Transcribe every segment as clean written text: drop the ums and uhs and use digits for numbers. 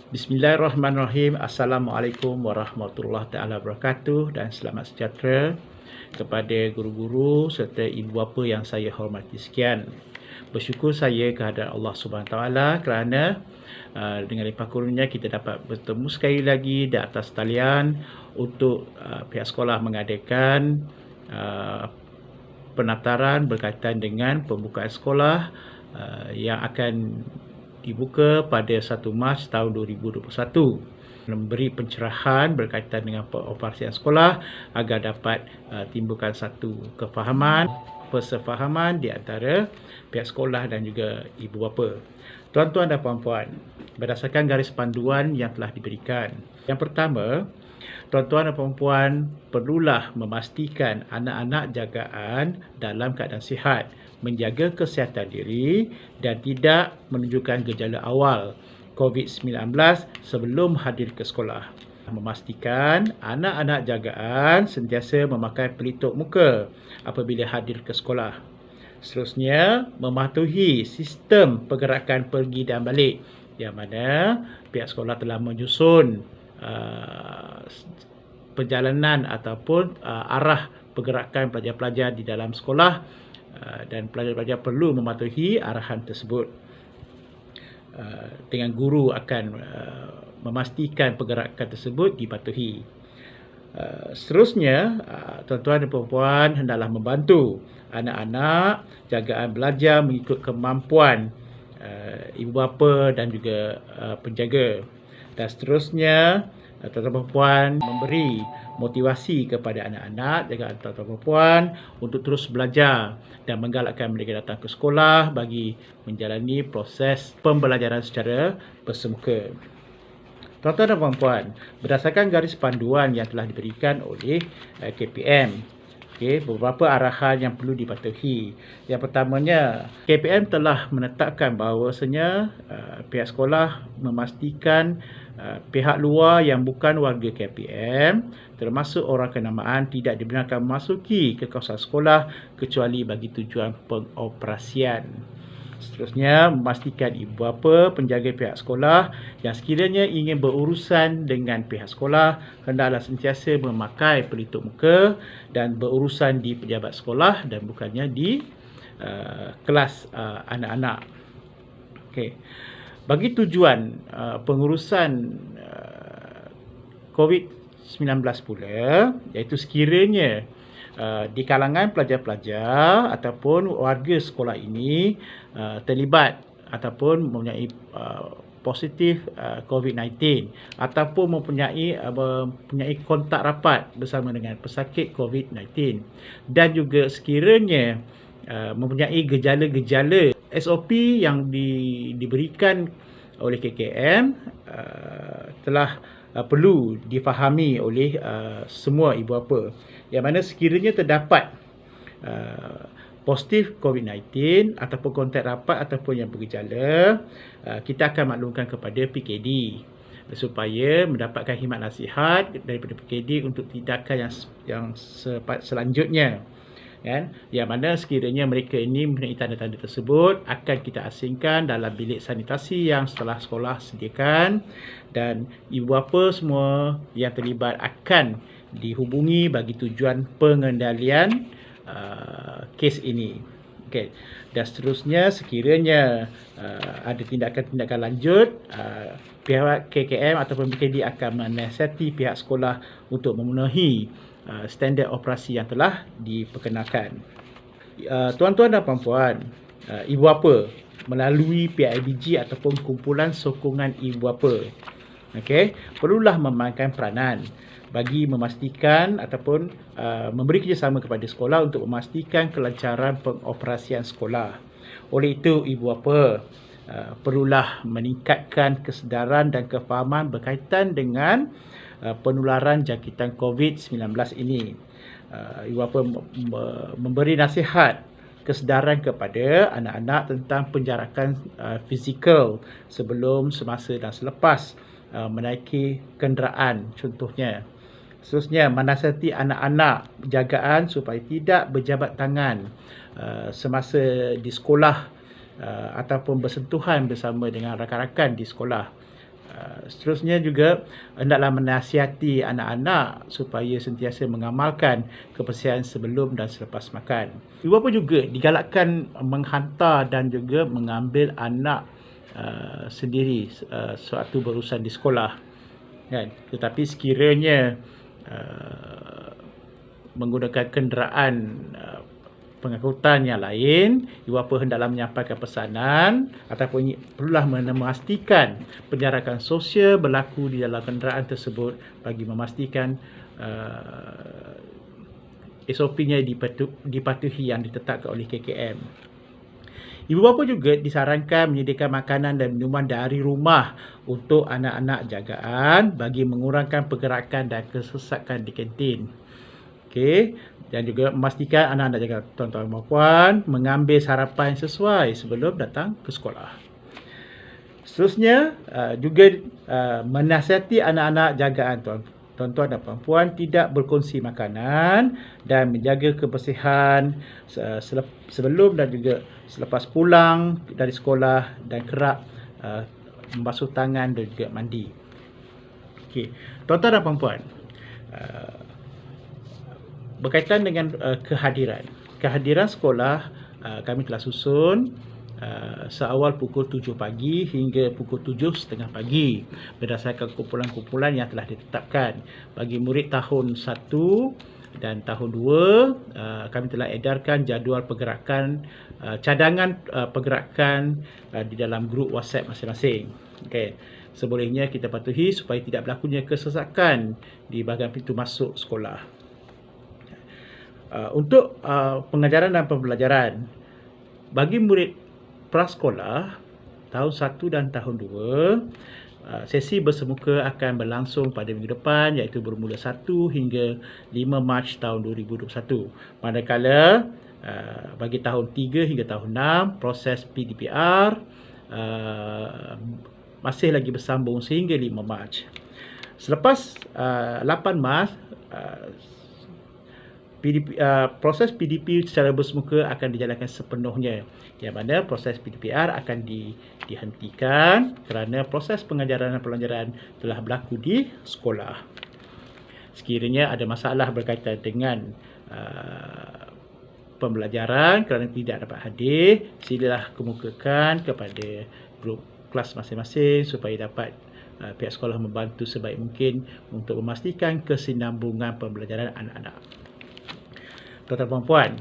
Bismillahirrahmanirrahim. Assalamualaikum warahmatullahi taala wabarakatuh dan selamat sejahtera kepada guru-guru serta ibu bapa yang saya hormati sekalian. Bersyukur saya kehadrat Allah Subhanahu taala kerana dengan limpah kurnia kita dapat bertemu sekali lagi di atas talian untuk pihak sekolah mengadakan penataran berkaitan dengan pembukaan sekolah yang akan dibuka pada 1 Mac tahun 2021, memberi pencerahan berkaitan dengan pengoperasian sekolah agar dapat timbulkan satu persefahaman di antara pihak sekolah dan juga ibu bapa. Tuan-tuan dan puan-puan, berdasarkan garis panduan yang telah diberikan, yang pertama, tuan-tuan dan puan-puan perlulah memastikan anak-anak jagaan dalam keadaan sihat, menjaga kesihatan diri dan tidak menunjukkan gejala awal COVID-19 sebelum hadir ke sekolah. Memastikan anak-anak jagaan sentiasa memakai pelitup muka apabila hadir ke sekolah. Seterusnya, mematuhi sistem pergerakan pergi dan balik yang mana pihak sekolah telah menyusun perjalanan ataupun arah pergerakan pelajar-pelajar di dalam sekolah dan pelajar-pelajar perlu mematuhi arahan tersebut. Dengan guru akan memastikan pergerakan tersebut dipatuhi. Seterusnya, tuan-tuan dan puan-puan hendaklah membantu anak-anak jagaan belajar mengikut kemampuan ibu bapa dan juga penjaga. Dan seterusnya, tuan-tuan dan puan memberi motivasi kepada anak-anak jagaan tuan-tuan dan puan untuk terus belajar dan menggalakkan mereka datang ke sekolah bagi menjalani proses pembelajaran secara bersemuka. Tuan-tuan dan puan-puan, berdasarkan garis panduan yang telah diberikan oleh KPM, beberapa arahan yang perlu dipatuhi. Yang pertamanya, KPM telah menetapkan bahawasanya pihak sekolah memastikan pihak luar yang bukan warga KPM, termasuk orang kenamaan, tidak dibenarkan memasuki ke kawasan sekolah kecuali bagi tujuan pengoperasian. Seterusnya, memastikan ibu bapa, penjaga pihak sekolah yang sekiranya ingin berurusan dengan pihak sekolah hendaklah sentiasa memakai pelitup muka dan berurusan di pejabat sekolah dan bukannya di kelas anak-anak. Bagi tujuan pengurusan COVID-19 pula, iaitu sekiranya di kalangan pelajar-pelajar ataupun warga sekolah ini terlibat ataupun mempunyai positif COVID-19 ataupun mempunyai kontak rapat bersama dengan pesakit COVID-19 dan juga sekiranya mempunyai gejala-gejala SOP yang diberikan oleh KKM telah perlu difahami oleh semua ibu bapa, yang mana sekiranya terdapat positif COVID-19 ataupun kontak rapat ataupun yang bergejala, kita akan maklumkan kepada PKD supaya mendapatkan khidmat nasihat daripada PKD untuk tindakan yang selanjutnya. Yang mana sekiranya mereka ini mempunyai tanda-tanda tersebut akan kita asingkan dalam bilik sanitasi yang setelah sekolah sediakan, dan ibu bapa semua yang terlibat akan dihubungi bagi tujuan pengendalian kes ini. Dan seterusnya, sekiranya ada tindakan-tindakan lanjut, pihak KKM ataupun BKD akan menasihati pihak sekolah untuk memenuhi standard operasi yang telah diperkenalkan. Tuan-tuan dan puan-puan, ibu bapa melalui PIBG ataupun kumpulan sokongan ibu bapa, perlulah memainkan peranan bagi memastikan ataupun memberi kerjasama kepada sekolah untuk memastikan kelancaran pengoperasian sekolah. Oleh itu, ibu bapa perlulah meningkatkan kesedaran dan kefahaman berkaitan dengan penularan jangkitan COVID-19 ini. Ibu bapa memberi nasihat kesedaran kepada anak-anak tentang penjarakan fizikal sebelum, semasa dan selepas menaiki kenderaan contohnya. Seterusnya, menasihati anak-anak jagaan supaya tidak berjabat tangan semasa di sekolah ataupun bersentuhan bersama dengan rakan-rakan di sekolah. Seterusnya juga hendaklah menasihati anak-anak supaya sentiasa mengamalkan kebersihan sebelum dan selepas makan. Ibu bapa juga digalakkan menghantar dan juga mengambil anak sendiri suatu berurusan di sekolah, kan? Tetapi sekiranya menggunakan kenderaan pengangkutan yang lain, ibu bapa hendaklah menyampaikan pesanan ataupun perlulah memastikan penjarakan sosial berlaku di dalam kenderaan tersebut bagi memastikan SOP-nya dipatuhi yang ditetapkan oleh KKM. Ibu bapa juga disarankan menyediakan makanan dan minuman dari rumah untuk anak-anak jagaan bagi mengurangkan pergerakan dan kesesakan di kantin. Okey, dan juga memastikan anak-anak jaga tuan-tuan dan puan mengambil sarapan sesuai sebelum datang ke sekolah. Seterusnya juga menasihati anak-anak jagaan tuan-tuan dan puan tidak berkongsi makanan dan menjaga kebersihan sebelum dan juga selepas pulang dari sekolah dan kerap membasuh tangan dan juga mandi. Okey, tuan-tuan dan puan, berkaitan dengan kehadiran sekolah, kami telah susun seawal pukul 7 pagi hingga pukul 7.30 pagi berdasarkan kumpulan-kumpulan yang telah ditetapkan. Bagi murid tahun 1 dan tahun 2, kami telah edarkan jadual pergerakan, cadangan pergerakan di dalam grup WhatsApp masing-masing. Okay. Sebolehnya kita patuhi supaya tidak berlakunya kesesakan di bahagian pintu masuk sekolah. Untuk pengajaran dan pembelajaran, bagi murid prasekolah tahun 1 dan tahun 2, sesi bersemuka akan berlangsung pada minggu depan, iaitu bermula 1 hingga 5 Mac tahun 2021. Manakala bagi tahun 3 hingga tahun 6, proses PDPR masih lagi bersambung sehingga 5 Mac. Selepas 8 Mac, proses PDP secara bersemuka akan dijalankan sepenuhnya, yang mana proses PDPR akan dihentikan kerana proses pengajaran dan pelajaran telah berlaku di sekolah. Sekiranya ada masalah berkaitan dengan pembelajaran kerana tidak dapat hadir, silalah kemukakan kepada grup kelas masing-masing supaya dapat pihak sekolah membantu sebaik mungkin untuk memastikan kesinambungan pembelajaran anak-anak. Tuan-tuan dan puan,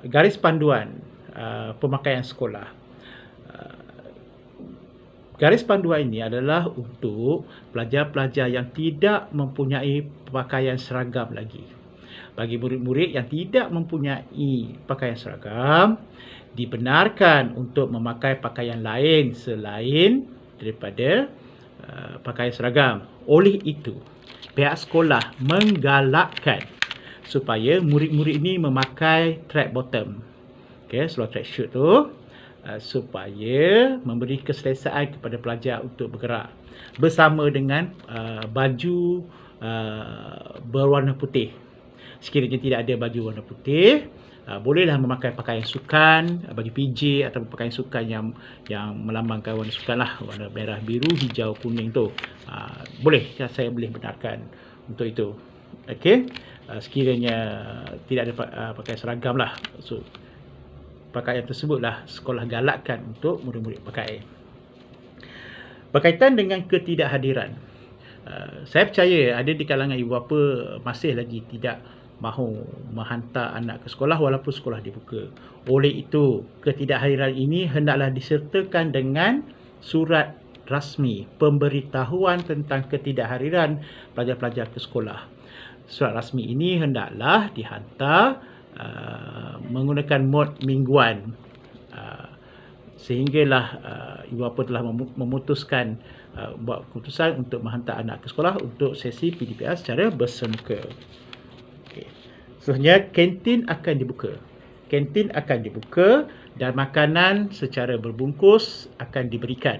garis panduan pemakaian sekolah. Garis panduan ini adalah untuk pelajar-pelajar yang tidak mempunyai pakaian seragam lagi. Bagi murid-murid yang tidak mempunyai pakaian seragam, dibenarkan untuk memakai pakaian lain selain daripada pakaian seragam. Oleh itu, pihak sekolah menggalakkan supaya murid-murid ini memakai track bottom, seluar track shoot tu, supaya memberi keselesaan kepada pelajar untuk bergerak bersama dengan baju berwarna putih. Sekiranya tidak ada baju warna putih, bolehlah memakai pakaian sukan bagi PJ atau pakaian sukan yang melambangkan warna sukan lah, warna merah, biru, hijau, kuning tu. Boleh, saya boleh benarkan untuk itu. Okey, sekiranya tidak ada pakaian seragam lah, so pakaian tersebutlah sekolah galakkan untuk murid-murid pakai. Berkaitan dengan ketidakhadiran, saya percaya ada di kalangan ibu bapa masih lagi tidak mahu menghantar anak ke sekolah walaupun sekolah dibuka. Oleh itu, ketidakhadiran ini hendaklah disertakan dengan surat rasmi pemberitahuan tentang ketidakhadiran pelajar-pelajar ke sekolah. Surat rasmi ini hendaklah dihantar menggunakan mod mingguan, sehinggalah ibu bapa telah memutuskan buat keputusan untuk menghantar anak ke sekolah untuk sesi PDPR secara bersemuka. Seterusnya, kantin akan dibuka. Kantin akan dibuka dan makanan secara berbungkus akan diberikan.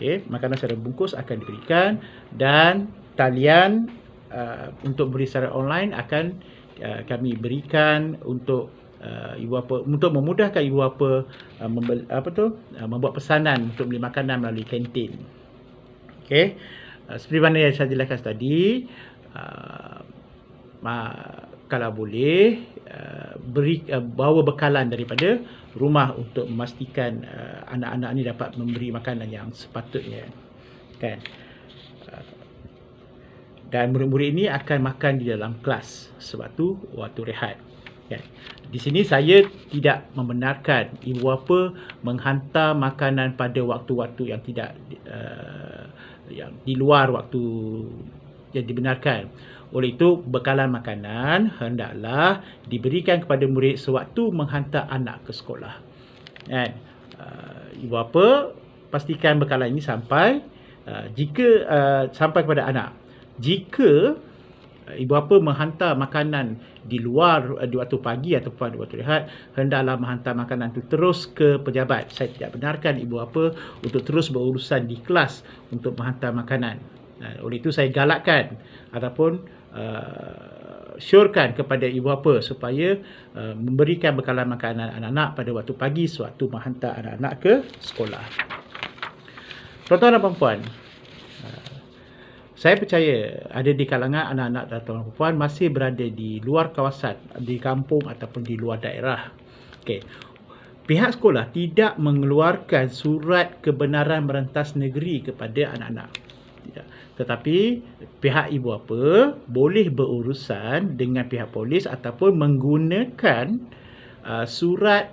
Makanan secara berbungkus akan diberikan dan talian untuk beri secara online akan kami berikan untuk ibu bapa, untuk memudahkan ibu bapa membuat pesanan untuk beli makanan melalui kantin. Okey. Seperti mana yang saya jelaskan tadi, kalau boleh bawa bekalan daripada rumah untuk memastikan anak-anak ni dapat memberi makanan yang sepatutnya, kan. Dan murid-murid ini akan makan di dalam kelas, sebab tu waktu rehat, kan. Di sini saya tidak membenarkan ibu bapa menghantar makanan pada waktu-waktu yang tidak yang di luar waktu yang dibenarkan. Oleh itu, bekalan makanan hendaklah diberikan kepada murid sewaktu menghantar anak ke sekolah, kan. Ibu bapa pastikan bekalan ini sampai sampai kepada anak. Jika ibu bapa menghantar makanan di luar di waktu pagi ataupun di waktu rehat, hendaklah menghantar makanan itu terus ke pejabat. Saya tidak benarkan ibu bapa untuk terus berurusan di kelas untuk menghantar makanan. Oleh itu saya galakkan ataupun syorkan kepada ibu bapa supaya memberikan bekalan makanan anak-anak pada waktu pagi sewaktu menghantar anak-anak ke sekolah. Tuan-tuan dan puan-puan, saya percaya ada di kalangan anak-anak dan tuan-tuan dan puan masih berada di luar kawasan, di kampung ataupun di luar daerah. Okey. Pihak sekolah tidak mengeluarkan surat kebenaran merentas negeri kepada anak-anak. Tidak. Tetapi pihak ibu bapa boleh berurusan dengan pihak polis ataupun menggunakan surat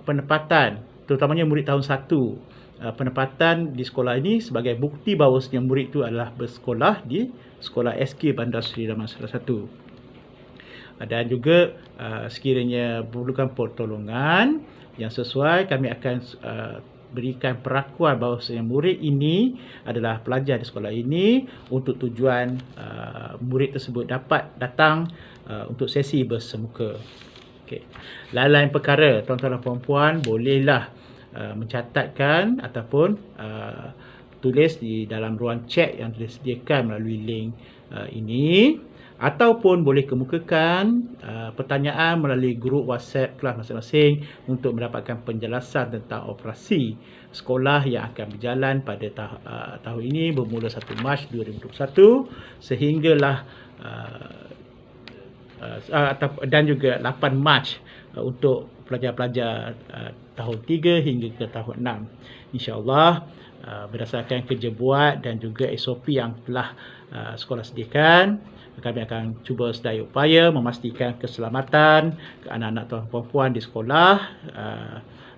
penempatan, terutamanya murid tahun 1. Penempatan di sekolah ini sebagai bukti bahawasanya murid itu adalah bersekolah di Sekolah SK Bandar Seri Dharma salah satu. Dan juga sekiranya memerlukan pertolongan yang sesuai, kami akan berikan perakuan bahawasanya murid ini adalah pelajar di sekolah ini untuk tujuan murid tersebut dapat datang untuk sesi bersemuka. Okay. Lain-lain perkara, tuan-tuan dan puan-puan, bolehlah mencatatkan ataupun tulis di dalam ruang chat yang disediakan melalui link ini, ataupun boleh kemukakan pertanyaan melalui grup WhatsApp kelas masing-masing untuk mendapatkan penjelasan tentang operasi sekolah yang akan berjalan pada tahun ini bermula 1 Mac 2021 sehinggalah dan juga 8 Mac untuk pelajar-pelajar tahun 3 hingga ke tahun 6. InsyaAllah berdasarkan kerja buat dan juga SOP yang telah sekolah sediakan, kami akan cuba sedaya upaya memastikan keselamatan anak-anak tuan puan-puan di sekolah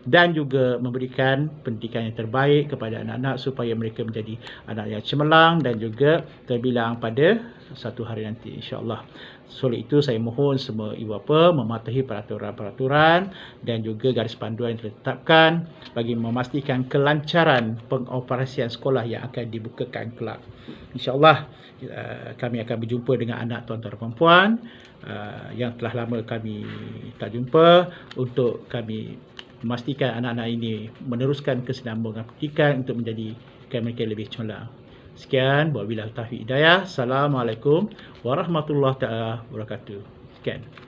dan juga memberikan pendidikan yang terbaik kepada anak-anak supaya mereka menjadi anak yang cemerlang dan juga terbilang pada satu hari nanti, insya-Allah. Oleh itu saya mohon semua ibu bapa mematuhi peraturan-peraturan dan juga garis panduan yang ditetapkan bagi memastikan kelancaran pengoperasian sekolah yang akan dibukakan kelak. InsyaAllah kami akan berjumpa dengan anak tuan-tuan dan puan-puan yang telah lama kami tak jumpa, untuk kami memastikan anak-anak ini meneruskan kesinambungan pendidikan untuk menjadikan mereka lebih cemerlang. Sekian, wabillahi taufiq hidayah. Assalamualaikum warahmatullahi wabarakatuh. Sekian.